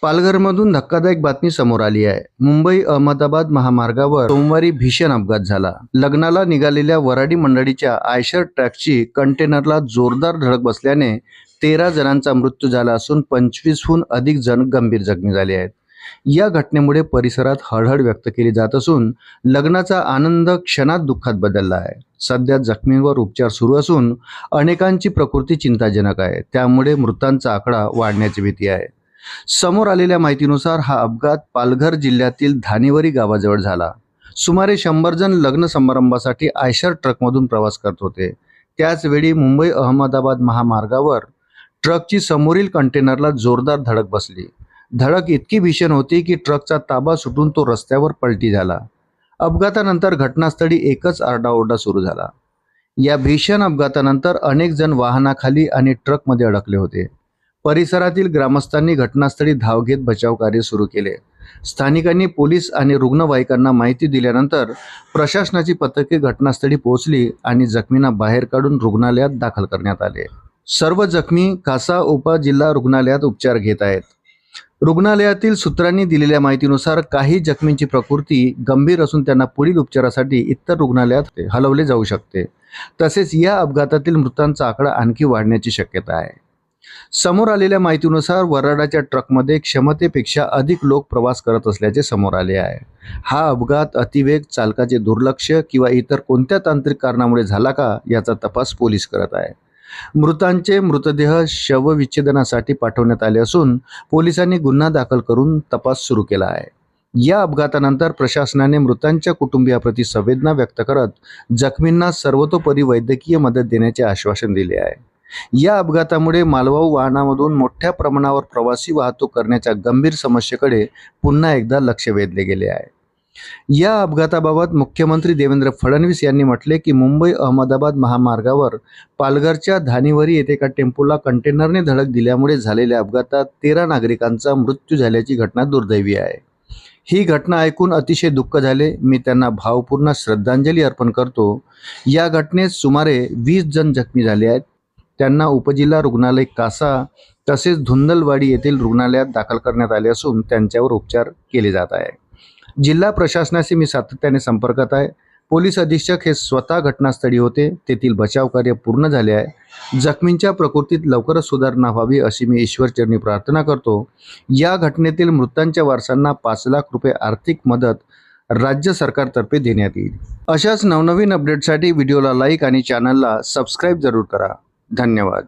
पालघरमधून धक्कादायक बातमी समोर आली आहे। मुंबई अहमदाबाद महामार्गावर सोमवारी भीषण अपघात झाला। लग्नाला निघालेल्या वराडी मंडळीच्या आयशर ट्रकची कंटेनरला जोरदार धडक बसल्याने 13 जणांचा मृत्यू झाला असून 25हून अधिक जण गंभीर जखमी झाले आहेत। या घटनेमुळे परिसरात हळहळ व्यक्त केली जात असून लग्नाचा आनंद क्षणात दुःखात बदलला आहे। सध्या जखमींवर उपचार सुरू असून अनेकांची प्रकृती चिंताजनक आहे, त्यामुळे मृतांचा आकडा वाढण्याची भीती आहे। समोर आलेल्या माहितीनुसार हा अपघात पालघर जिल्ह्यातील धानिवरी गावाजवळ झाला। सुमारे 100 जण लग्न समारंभासाठी आयशर ट्रकमधून प्रवास करत होते। त्याच वेळी मुंबई अहमदाबाद महामार्गावर ट्रकची समोरील कंटेनरला जोरदार धडक बसली। धडक इतकी भीषण होती की ट्रकचा ताबा सुटून तो रस्त्यावर पलटी झाला। अपघातानंतर घटनास्थळी एकच आरडाओरडा सुरू झाला। या भीषण अपघातानंतर अनेक जण वाहनाखाली आणि ट्रकमध्ये अडकले होते। परिसरातील ग्रामस्थांनी घटनास्थळी धाव घेत बचाव कार्य सुरू केले। स्थानिकांनी पोलीस आणि रुग्णवाहिकांना माहिती दिल्यानंतर प्रशासनाची पथके घटनास्थळी पोहोचली आणि जखमींना बाहेर काढून रुग्णालयात दाखल करण्यात आले। सर्व जखमी कासा उपजिल्हा रुग्णालयात उपचार घेत आहेत। रुग्णालयातील सूत्रांनी दिलेल्या माहितीनुसार काही जखमींची प्रकृती गंभीर असून त्यांना पुढील उपचारासाठी इतर रुग्णालयात हलवले जाऊ शकते। तसेच या अपघातातील मृतांचा आकडा आणखी वाढण्याची शक्यता आहे। समोर आलेल्या माहितीनुसार वराडाच्या ट्रकमध्ये क्षमतेपेक्षा अधिक लोक प्रवास करत असल्याचे समोर आले आहे। हा अपघात अतिवेग, चालकाचे दुर्लक्ष किंवा इतर कोणत्या तांत्रिक कारणामुळे झाला का याचा तपास पोलीस करत आहे। मृतांचे मृतदेह शवविच्छेदनासाठी पाठवण्यात आले असून पोलिसांनी गुन्हा दाखल करून तपास सुरू केला आहे। या अपघातानंतर प्रशासनाने मृतांच्या कुटुंबियाप्रती संवेदना व्यक्त करत जखमींना सर्वतोपरी वैद्यकीय मदत देण्याचे आश्वासन दिले आहे। या अपघातामुळे मालवाहू वाहनामधून मोठ्या प्रमाणावर प्रवासी वाहतूक करण्याच्या गंभीर समस्येकडे पुन्हा एकदा लक्ष वेधले गेले आहे। या अपघाताबाबत मुख्यमंत्री देवेंद्र फडणवीस यांनी म्हटले की मुंबई अहमदाबाद महामार्गावर पालघरच्या धानिवरी येथे एका टेम्पोला कंटेनरने धडक दिल्यामुळे झालेल्या अपघातात 13 नागरिकांचा मृत्यू झाल्याची घटना दुर्दैवी आहे। ही घटना ऐकून अतिशय दुःख झाले। मी त्यांना भावपूर्ण श्रद्धांजली अर्पण करतो। या घटनेत सुमारे 20 जण जखमी झाले आहेत। त्यांना उपजिल्हा रुग्णालय कासा तसेच धुंदलवाडी येथील रुग्णालयात दाखल करण्यात आले असून त्यांच्यावर उपचार केले जात आहे। जिल्हा प्रशासनाशी मी सातत्याने संपर्कात आहे। पोलीस अधीक्षक हे स्वतः घटनास्थळी होते। तेथील बचाव कार्य पूर्ण झाले आहे। जखमींच्या प्रकृतीत लवकरच सुधारणा व्हावी अशी मी ईश्वरचरणी प्रार्थना करतो। या घटनेतील मृतांच्या वारसांना 5 लाख रुपये आर्थिक मदत राज्य सरकारतर्फे देण्यात येईल। अशाच नवनवीन अपडेटसाठी व्हिडिओला लाईक आणि चॅनलला सबस्क्राईब जरूर करा। धन्यवाद।